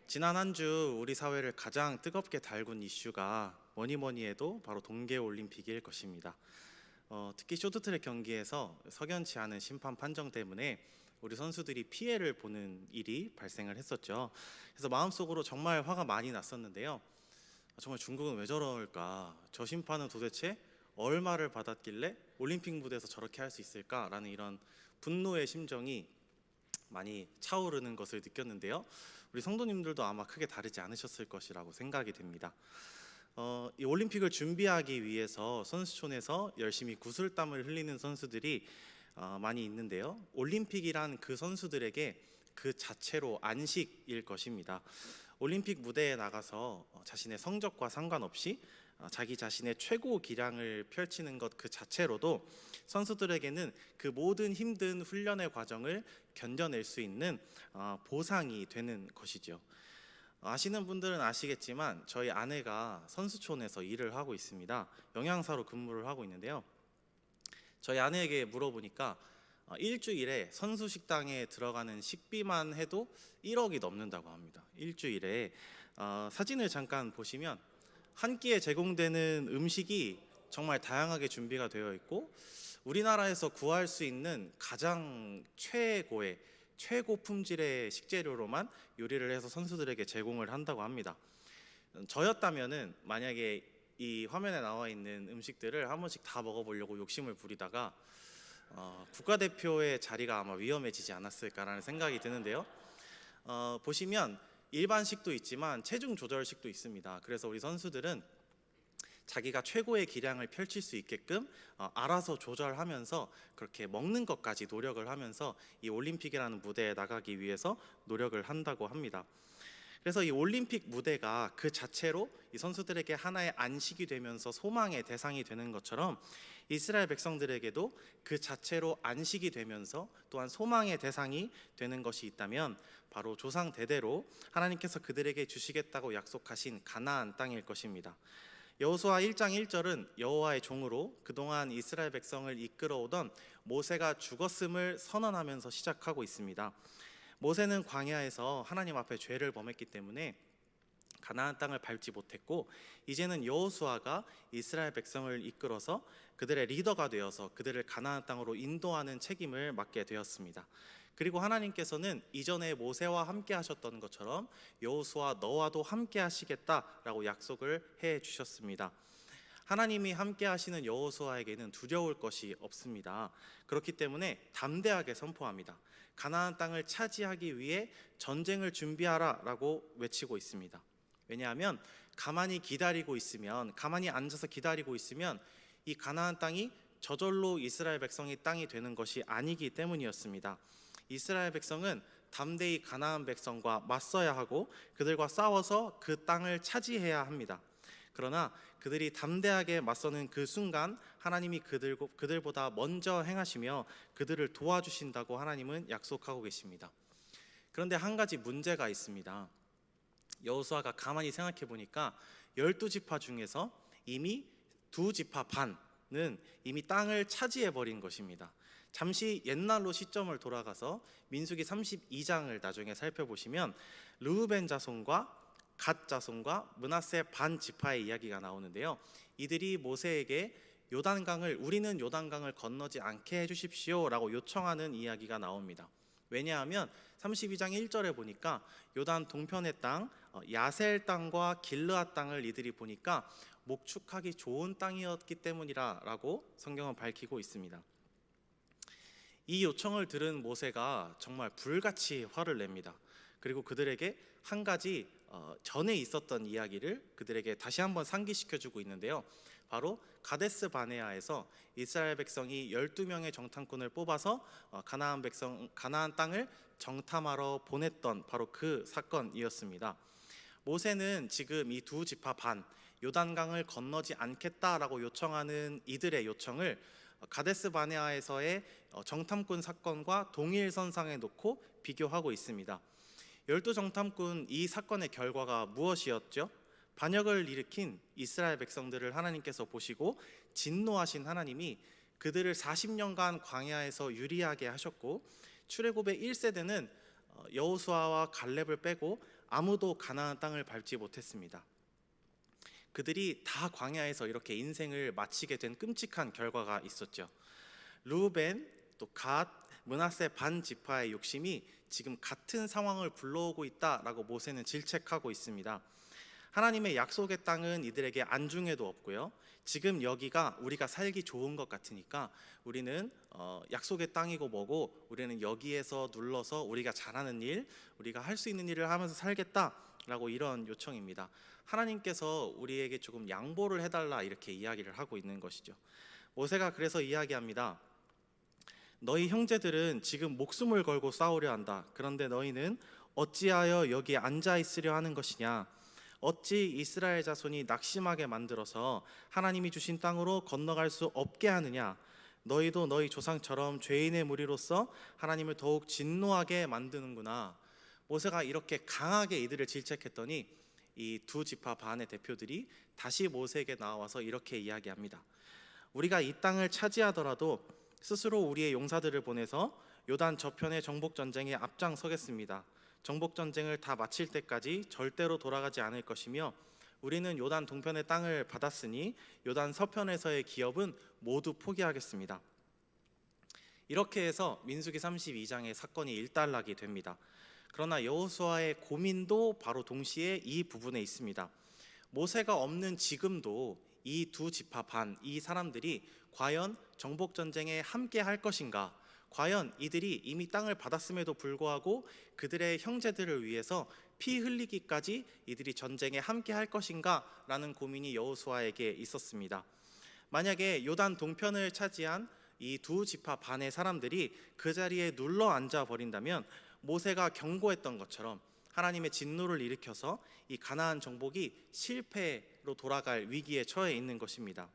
지난 한 주 우리 사회를 가장 뜨겁게 달군 이슈가 뭐니 해도 바로 동계올림픽일 것입니다. 특히 쇼트트랙 경기에서 석연치 않은 심판 판정 때문에 우리 선수들이 피해를 보는 일이 발생을 했었죠. 그래서 마음속으로 정말 화가 많이 났었는데요. 정말 중국은 왜 저럴까? 저 심판은 도대체 얼마를 받았길래 올림픽 무대에서 저렇게 할 수 있을까라는 이런 분노의 심정이 많이 차오르는 것을 느꼈는데요. 우리 성도님들도 아마 크게 다르지 않으셨을 것이라고 생각이 됩니다. 이 올림픽을 준비하기 위해서 선수촌에서 열심히 구슬땀을 흘리는 선수들이 많이 있는데요. 올림픽이란 그 선수들에게 그 자체로 안식일 것입니다. 올림픽 무대에 나가서 자신의 성적과 상관없이 자기 자신의 최고 기량을 펼치는 것 그 자체로도 선수들에게는 그 모든 힘든 훈련의 과정을 견뎌낼 수 있는 보상이 되는 것이죠. 아시는 분들은 아시겠지만 저희 아내가 선수촌에서 일을 하고 있습니다. 영양사로 근무를 하고 있는데요. 저희 아내에게 물어보니까 일주일에 선수 식당에 들어가는 식비만 해도 1억이 넘는다고 합니다. 일주일에. 사진을 잠깐 보시면 한 끼에 제공되는 음식이 정말 다양하게 준비가 되어 있고, 우리나라에서 구할 수 있는 가장 최고 품질의 식재료로만 요리를 해서 선수들에게 제공을 한다고 합니다. 저였다면은 만약에 이 화면에 나와 있는 음식들을 한 번씩 다 먹어보려고 욕심을 부리다가 국가대표의 자리가 아마 위험해지지 않았을까라는 생각이 드는데요. 보시면 일반식도 있지만 체중 조절식도 있습니다. 그래서 우리 선수들은 자기가 최고의 기량을 펼칠 수 있게끔 알아서 조절하면서 그렇게 먹는 것까지 노력을 하면서 이 올림픽이라는 무대에 나가기 위해서 노력을 한다고 합니다. 그래서 이 올림픽 무대가 그 자체로 이 선수들에게 하나의 안식이 되면서 소망의 대상이 되는 것처럼 이스라엘 백성들에게도 그 자체로 안식이 되면서 또한 소망의 대상이 되는 것이 있다면 바로 조상 대대로 하나님께서 그들에게 주시겠다고 약속하신 가나안 땅일 것입니다. 여호수아 1장 1절은 여호와의 종으로 그동안 이스라엘 백성을 이끌어오던 모세가 죽었음을 선언하면서 시작하고 있습니다. 모세는 광야에서 하나님 앞에 죄를 범했기 때문에 가나안 땅을 밟지 못했고, 이제는 여호수아가 이스라엘 백성을 이끌어서 그들의 리더가 되어서 그들을 가나안 땅으로 인도하는 책임을 맡게 되었습니다. 그리고 하나님께서는 이전에 모세와 함께 하셨던 것처럼 여호수아 너와도 함께 하시겠다라고 약속을 해 주셨습니다. 하나님이 함께 하시는 여호수아에게는 두려울 것이 없습니다. 그렇기 때문에 담대하게 선포합니다. 가나안 땅을 차지하기 위해 전쟁을 준비하라라고 외치고 있습니다. 왜냐하면 가만히 앉아서 기다리고 있으면 이 가나안 땅이 저절로 이스라엘 백성의 땅이 되는 것이 아니기 때문이었습니다. 이스라엘 백성은 담대히 가나안 백성과 맞서야 하고 그들과 싸워서 그 땅을 차지해야 합니다. 그러나 그들이 담대하게 맞서는 그 순간 하나님이 그들보다 먼저 행하시며 그들을 도와주신다고 하나님은 약속하고 계십니다. 그런데 한 가지 문제가 있습니다. 여호수아가 가만히 생각해 보니까 12지파 중에서 이미 2지파 반은 이미 땅을 차지해 버린 것입니다. 잠시 옛날로 시점을 돌아가서 민수기 32장을 나중에 살펴보시면 르우벤 자손과 갓 자손과 므낫세 반 지파의 이야기가 나오는데요. 이들이 모세에게 우리는 요단강을 건너지 않게 해주십시오라고 요청하는 이야기가 나옵니다. 왜냐하면 32장 1절에 보니까 요단 동편의 땅 야셀 땅과 길르앗 땅을 이들이 보니까 목축하기 좋은 땅이었기 때문이라고 성경은 밝히고 있습니다. 이 요청을 들은 모세가 정말 불같이 화를 냅니다. 그리고 그들에게 한 가지 전에 있었던 이야기를 그들에게 다시 한번 상기시켜주고 있는데요. 바로 가데스 바네아에서 이스라엘 백성이 12명의 정탐꾼을 뽑아서 가나안 땅을 정탐하러 보냈던 바로 그 사건이었습니다. 모세는 지금 이 2지파 반, 요단강을 건너지 않겠다라고 요청하는 이들의 요청을 가데스 바네아에서의 정탐꾼 사건과 동일선상에 놓고 비교하고 있습니다. 12정탐꾼 이 사건의 결과가 무엇이었죠? 반역을 일으킨 이스라엘 백성들을 하나님께서 보시고 진노하신 하나님이 그들을 40년간 광야에서 유리하게 하셨고, 출애굽의 1세대는 여호수아와 갈렙을 빼고 아무도 가나안 땅을 밟지 못했습니다. 그들이 다 광야에서 이렇게 인생을 마치게 된 끔찍한 결과가 있었죠. 르우벤, 또 갓, 므낫세 반 지파의 욕심이 지금 같은 상황을 불러오고 있다라고 모세는 질책하고 있습니다. 하나님의 약속의 땅은 이들에게 안중에도 없고요. 지금 여기가 우리가 살기 좋은 것 같으니까 우리는 약속의 땅이고 뭐고 우리는 여기에서 눌러서 우리가 잘하는 일, 우리가 할 수 있는 일을 하면서 살겠다라고 이런 요청입니다. 하나님께서 우리에게 조금 양보를 해달라 이렇게 이야기를 하고 있는 것이죠. 모세가 그래서 이야기합니다. 너희 형제들은 지금 목숨을 걸고 싸우려 한다. 그런데 너희는 어찌하여 여기 앉아 있으려 하는 것이냐? 어찌 이스라엘 자손이 낙심하게 만들어서 하나님이 주신 땅으로 건너갈 수 없게 하느냐? 너희도 너희 조상처럼 죄인의 무리로서 하나님을 더욱 진노하게 만드는구나. 모세가 이렇게 강하게 이들을 질책했더니 이 두 지파 반의 대표들이 다시 모세에게 나와서 이렇게 이야기합니다. 우리가 이 땅을 차지하더라도 스스로 우리의 용사들을 보내서 요단 저편의 정복 전쟁에 앞장서겠습니다. 정복 전쟁을 다 마칠 때까지 절대로 돌아가지 않을 것이며 우리는 요단 동편의 땅을 받았으니 요단 서편에서의 기업은 모두 포기하겠습니다. 이렇게 해서 민수기 32장의 사건이 일단락이 됩니다. 그러나 여호수아의 고민도 바로 동시에 이 부분에 있습니다. 모세가 없는 지금도 이 두 지파 반, 이 사람들이 과연 정복 전쟁에 함께 할 것인가? 과연 이들이 이미 땅을 받았음에도 불구하고 그들의 형제들을 위해서 피 흘리기까지 이들이 전쟁에 함께 할 것인가? 라는 고민이 여호수아에게 있었습니다. 만약에 요단 동편을 차지한 이 두 지파 반의 사람들이 그 자리에 눌러 앉아 버린다면 모세가 경고했던 것처럼 하나님의 진노를 일으켜서 이 가나안 정복이 실패로 돌아갈 위기에 처해 있는 것입니다.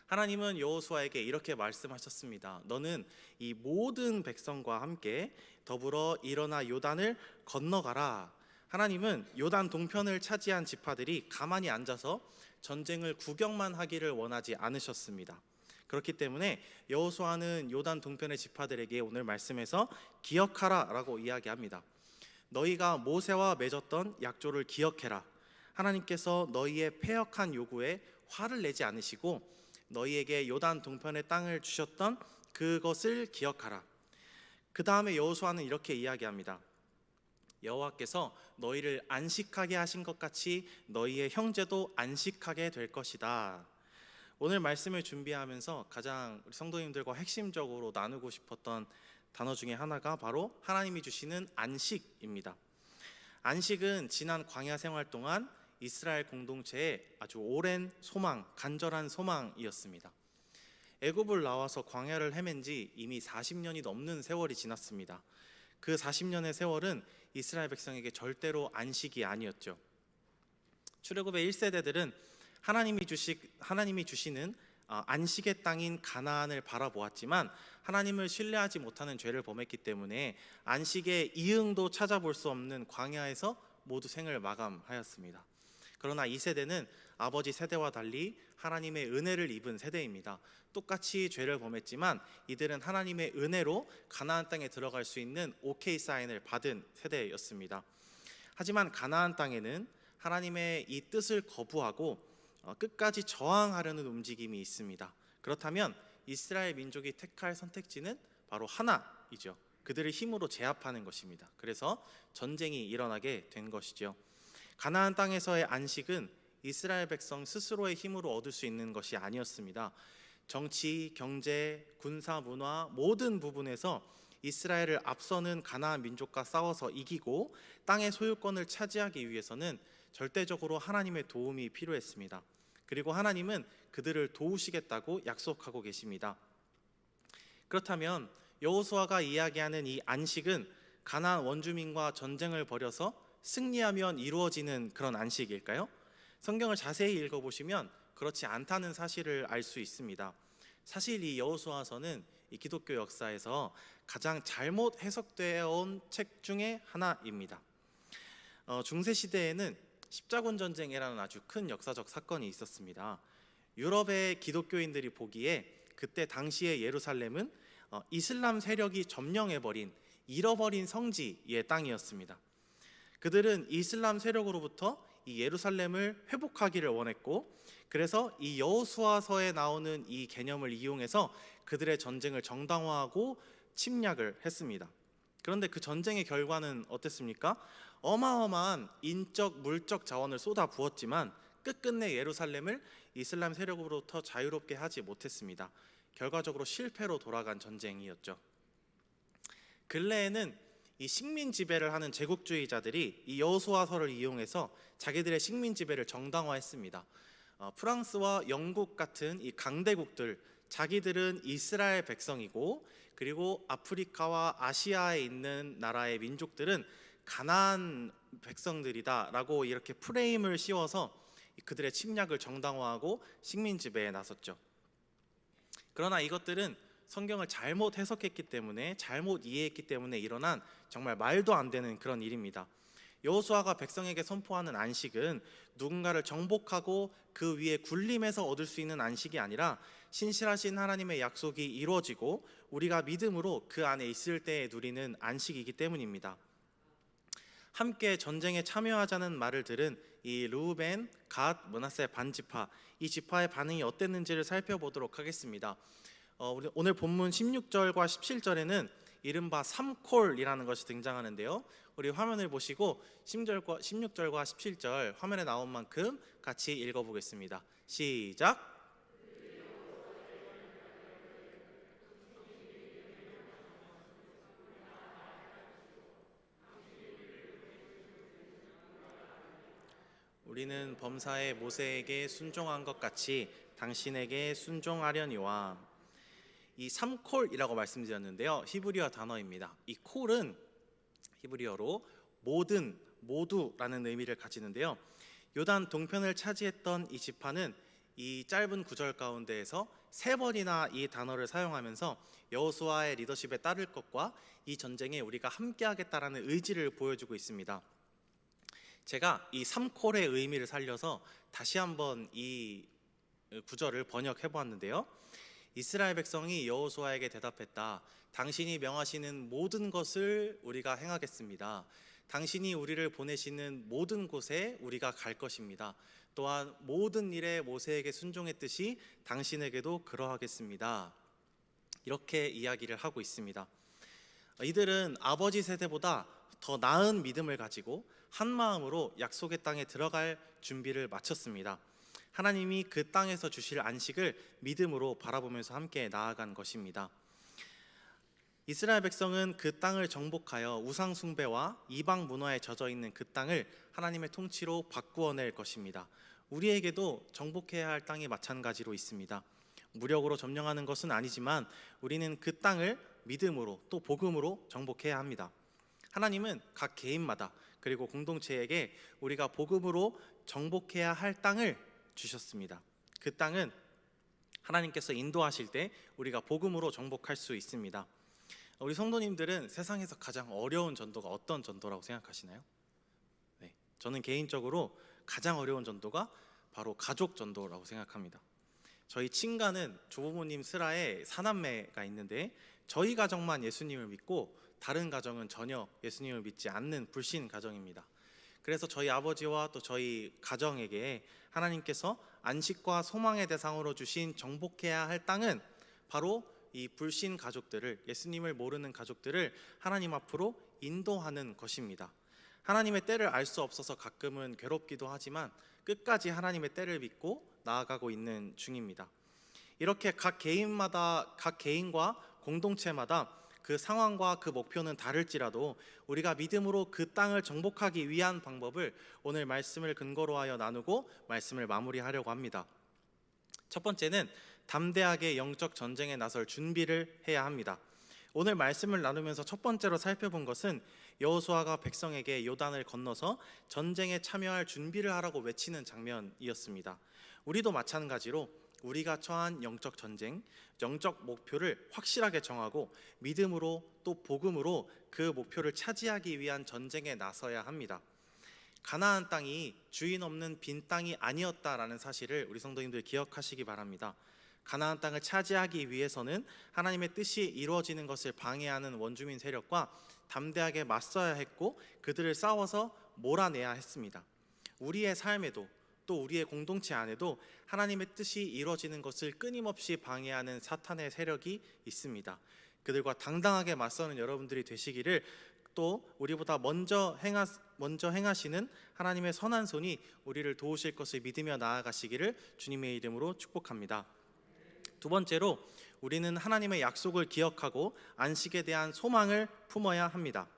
하나님은 여호수아에게 이렇게 말씀하셨습니다. 너는 이 모든 백성과 함께 더불어 일어나 요단을 건너가라. 하나님은 요단 동편을 차지한 지파들이 가만히 앉아서 전쟁을 구경만 하기를 원하지 않으셨습니다. 그렇기 때문에 여호수아는 요단 동편의 지파들에게 오늘 말씀에서 기억하라라고 이야기합니다. 너희가 모세와 맺었던 약조를 기억해라. 하나님께서 너희의 패역한 요구에 화를 내지 않으시고 너희에게 요단 동편의 땅을 주셨던 그것을 기억하라. 그 다음에 여호수아는 이렇게 이야기합니다. 여호와께서 너희를 안식하게 하신 것 같이 너희의 형제도 안식하게 될 것이다. 오늘 말씀을 준비하면서 가장 우리 성도님들과 핵심적으로 나누고 싶었던 단어 중에 하나가 바로 하나님이 주시는 안식입니다. 안식은 지난 광야 생활 동안 이스라엘 공동체의 아주 오랜 소망, 간절한 소망이었습니다. 애굽을 나와서 광야를 헤맨 지 이미 40년이 넘는 세월이 지났습니다. 그 40년의 세월은 이스라엘 백성에게 절대로 안식이 아니었죠. 출애굽의 1세대들은 하나님이 주시는 안식의 땅인 가나안을 바라보았지만 하나님을 신뢰하지 못하는 죄를 범했기 때문에 안식의 이응도 찾아볼 수 없는 광야에서 모두 생을 마감하였습니다. 그러나 이 세대는 아버지 세대와 달리 하나님의 은혜를 입은 세대입니다. 똑같이 죄를 범했지만 이들은 하나님의 은혜로 가나안 땅에 들어갈 수 있는 오케이 사인을 받은 세대였습니다. 하지만 가나안 땅에는 하나님의 이 뜻을 거부하고 끝까지 저항하려는 움직임이 있습니다. 그렇다면 이스라엘 민족이 택할 선택지는 바로 하나이죠. 그들을 힘으로 제압하는 것입니다. 그래서 전쟁이 일어나게 된 것이죠. 가나안 땅에서의 안식은 이스라엘 백성 스스로의 힘으로 얻을 수 있는 것이 아니었습니다. 정치, 경제, 군사, 문화 모든 부분에서 이스라엘을 앞서는 가나안 민족과 싸워서 이기고 땅의 소유권을 차지하기 위해서는 절대적으로 하나님의 도움이 필요했습니다. 그리고 하나님은 그들을 도우시겠다고 약속하고 계십니다. 그렇다면 여호수아가 이야기하는 이 안식은 가나안 원주민과 전쟁을 벌여서 승리하면 이루어지는 그런 안식일까요? 성경을 자세히 읽어보시면 그렇지 않다는 사실을 알 수 있습니다. 사실 이 여호수아서는 이 기독교 역사에서 가장 잘못 해석되어 온 책 중에 하나입니다. 중세 시대에는 십자군 전쟁이라는 아주 큰 역사적 사건이 있었습니다. 유럽의 기독교인들이 보기에 그때 당시의 예루살렘은 이슬람 세력이 점령해버린 잃어버린 성지의 땅이었습니다. 그들은 이슬람 세력으로부터 이 예루살렘을 회복하기를 원했고, 그래서 이 여호수아서에 나오는 이 개념을 이용해서 그들의 전쟁을 정당화하고 침략을 했습니다. 그런데 그 전쟁의 결과는 어땠습니까? 어마어마한 인적, 물적 자원을 쏟아 부었지만 끝끝내 예루살렘을 이슬람 세력으로부터 자유롭게 하지 못했습니다. 결과적으로 실패로 돌아간 전쟁이었죠. 근래에는 이 식민 지배를 하는 제국주의자들이 이 여호수아서를 이용해서 자기들의 식민 지배를 정당화했습니다. 프랑스와 영국 같은 이 강대국들, 자기들은 이스라엘 백성이고, 그리고 아프리카와 아시아에 있는 나라의 민족들은 가나안 백성들이다라고 이렇게 프레임을 씌워서 그들의 침략을 정당화하고 식민 지배에 나섰죠. 그러나 이것들은 성경을 잘못 해석했기 때문에, 잘못 이해했기 때문에 일어난 정말 말도 안 되는 그런 일입니다. 여호수아가 백성에게 선포하는 안식은 누군가를 정복하고 그 위에 군림해서 얻을 수 있는 안식이 아니라 신실하신 하나님의 약속이 이루어지고 우리가 믿음으로 그 안에 있을 때에 누리는 안식이기 때문입니다. 함께 전쟁에 참여하자는 말을 들은 이 르우벤, 갓, 므낫세 반지파, 이 지파의 반응이 어땠는지를 살펴보도록 하겠습니다. 오늘 본문 16절과 17절에는 이른바 삼콜이라는 것이 등장하는데요. 우리 화면을 보시고 16절과 17절 화면에 나온 만큼 같이 읽어보겠습니다. 시작! 우리는 범사에 모세에게 순종한 것 같이 당신에게 순종하려니와. 이 삼콜이라고 말씀드렸는데요, 히브리어 단어입니다. 이 콜은 히브리어로 모든, 모두라는 의미를 가지는데요, 요단 동편을 차지했던 이 지파는 이 짧은 구절 가운데에서 3번이나 이 단어를 사용하면서 여호수아의 리더십에 따를 것과 이 전쟁에 우리가 함께하겠다라는 의지를 보여주고 있습니다. 제가 이 삼콜의 의미를 살려서 다시 한번 이 구절을 번역해 보았는데요, 이스라엘 백성이 여호수아에게 대답했다. 당신이 명하시는 모든 것을 우리가 행하겠습니다. 당신이 우리를 보내시는 모든 곳에 우리가 갈 것입니다. 또한 모든 일에 모세에게 순종했듯이 당신에게도 그러하겠습니다. 이렇게 이야기를 하고 있습니다. 이들은 아버지 세대보다 더 나은 믿음을 가지고 한 마음으로 약속의 땅에 들어갈 준비를 마쳤습니다. 하나님이 그 땅에서 주실 안식을 믿음으로 바라보면서 함께 나아간 것입니다. 이스라엘 백성은 그 땅을 정복하여 우상 숭배와 이방 문화에 젖어 있는 그 땅을 하나님의 통치로 바꾸어낼 것입니다. 우리에게도 정복해야 할 땅이 마찬가지로 있습니다. 무력으로 점령하는 것은 아니지만 우리는 그 땅을 믿음으로 또 복음으로 정복해야 합니다. 하나님은 각 개인마다 그리고 공동체에게 우리가 복음으로 정복해야 할 땅을 주셨습니다. 그 땅은 하나님께서 인도하실 때 우리가 복음으로 정복할 수 있습니다. 우리 성도님들은 세상에서 가장 어려운 전도가 어떤 전도라고 생각하시나요? 네, 저는 개인적으로 가장 어려운 전도가 바로 가족 전도라고 생각합니다. 저희 친가는 조부모님 슬하에 4남매가 있는데 저희 가정만 예수님을 믿고 다른 가정은 전혀 예수님을 믿지 않는 불신 가정입니다. 그래서 저희 아버지와 또 저희 가정에게 하나님께서 안식과 소망의 대상으로 주신 정복해야 할 땅은 바로 이 불신 가족들을, 예수님을 모르는 가족들을 하나님 앞으로 인도하는 것입니다. 하나님의 때를 알 수 없어서 가끔은 괴롭기도 하지만 끝까지 하나님의 때를 믿고 나아가고 있는 중입니다. 이렇게 각 개인과 공동체마다 그 상황과 그 목표는 다를지라도 우리가 믿음으로 그 땅을 정복하기 위한 방법을 오늘 말씀을 근거로 하여 나누고 말씀을 마무리하려고 합니다. 첫 번째는 담대하게 영적 전쟁에 나설 준비를 해야 합니다. 오늘 말씀을 나누면서 첫 번째로 살펴본 것은 여호수아가 백성에게 요단을 건너서 전쟁에 참여할 준비를 하라고 외치는 장면이었습니다. 우리도 마찬가지로 우리가 처한 영적 전쟁, 영적 목표를 확실하게 정하고 믿음으로 또 복음으로 그 목표를 차지하기 위한 전쟁에 나서야 합니다. 가나안 땅이 주인 없는 빈 땅이 아니었다라는 사실을 우리 성도님들 기억하시기 바랍니다. 가나안 땅을 차지하기 위해서는 하나님의 뜻이 이루어지는 것을 방해하는 원주민 세력과 담대하게 맞서야 했고 그들을 싸워서 몰아내야 했습니다. 우리의 삶에도 또 우리의 공동체 안에도 하나님의 뜻이 이루어지는 것을 끊임없이 방해하는 사탄의 세력이 있습니다. 그들과 당당하게 맞서는 여러분들이 되시기를, 또 우리보다 먼저 행하시는 하나님의 선한 손이 우리를 도우실 것을 믿으며 나아가시기를 주님의 이름으로 축복합니다. 두 번째로, 우리는 하나님의 약속을 기억하고 안식에 대한 소망을 품어야 합니다.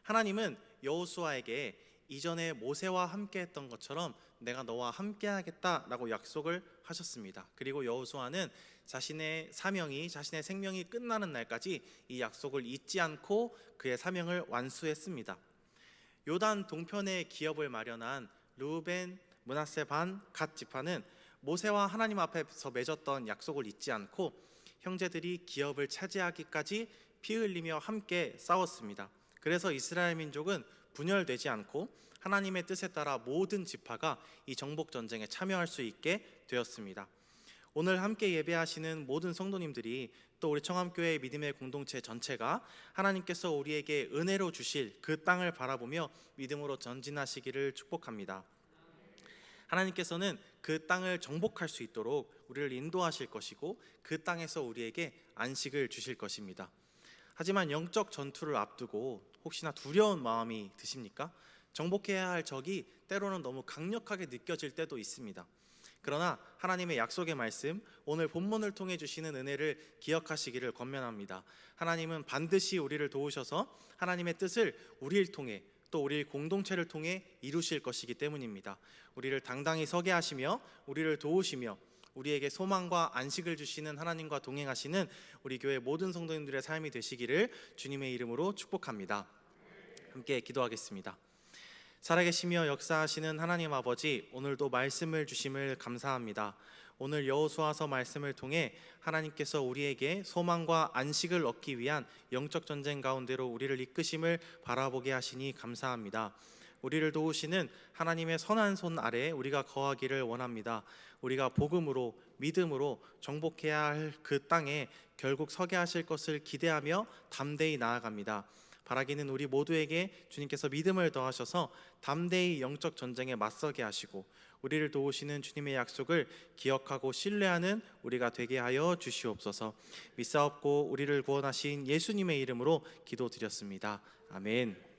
하나님은 여호수아에게 이전에 모세와 함께 했던 것처럼 내가 너와 함께 하겠다라고 약속을 하셨습니다. 그리고 여호수아는 자신의 사명이, 자신의 생명이 끝나는 날까지 이 약속을 잊지 않고 그의 사명을 완수했습니다. 요단 동편에 기업을 마련한 르우벤, 므낫세 반, 갓 지파는 모세와 하나님 앞에서 맺었던 약속을 잊지 않고 형제들이 기업을 차지하기까지 피 흘리며 함께 싸웠습니다. 그래서 이스라엘 민족은 분열되지 않고 하나님의 뜻에 따라 모든 지파가 이 정복 전쟁에 참여할 수 있게 되었습니다. 오늘 함께 예배하시는 모든 성도님들이, 또 우리 청암교회 믿음의 공동체 전체가 하나님께서 우리에게 은혜로 주실 그 땅을 바라보며 믿음으로 전진하시기를 축복합니다. 하나님께서는 그 땅을 정복할 수 있도록 우리를 인도하실 것이고 그 땅에서 우리에게 안식을 주실 것입니다. 하지만 영적 전투를 앞두고 혹시나 두려운 마음이 드십니까? 정복해야 할 적이 때로는 너무 강력하게 느껴질 때도 있습니다. 그러나 하나님의 약속의 말씀, 오늘 본문을 통해 주시는 은혜를 기억하시기를 권면합니다. 하나님은 반드시 우리를 도우셔서 하나님의 뜻을 우리를 통해, 또 우리 공동체를 통해 이루실 것이기 때문입니다. 우리를 당당히 서게 하시며 우리를 도우시며 우리에게 소망과 안식을 주시는 하나님과 동행하시는 우리 교회 모든 성도님들의 삶이 되시기를 주님의 이름으로 축복합니다. 함께 기도하겠습니다. 살아계시며 역사하시는 하나님 아버지, 오늘도 말씀을 주심을 감사합니다. 오늘 여호수아서 말씀을 통해 하나님께서 우리에게 소망과 안식을 얻기 위한 영적 전쟁 가운데로 우리를 이끄심을 바라보게 하시니 감사합니다. 우리를 도우시는 하나님의 선한 손 아래 우리가 거하기를 원합니다. 우리가 복음으로, 믿음으로 정복해야 할 그 땅에 결국 서게 하실 것을 기대하며 담대히 나아갑니다. 바라기는 우리 모두에게 주님께서 믿음을 더하셔서 담대히 영적 전쟁에 맞서게 하시고 우리를 도우시는 주님의 약속을 기억하고 신뢰하는 우리가 되게 하여 주시옵소서. 믿사옵고 우리를 구원하신 예수님의 이름으로 기도드렸습니다. 아멘.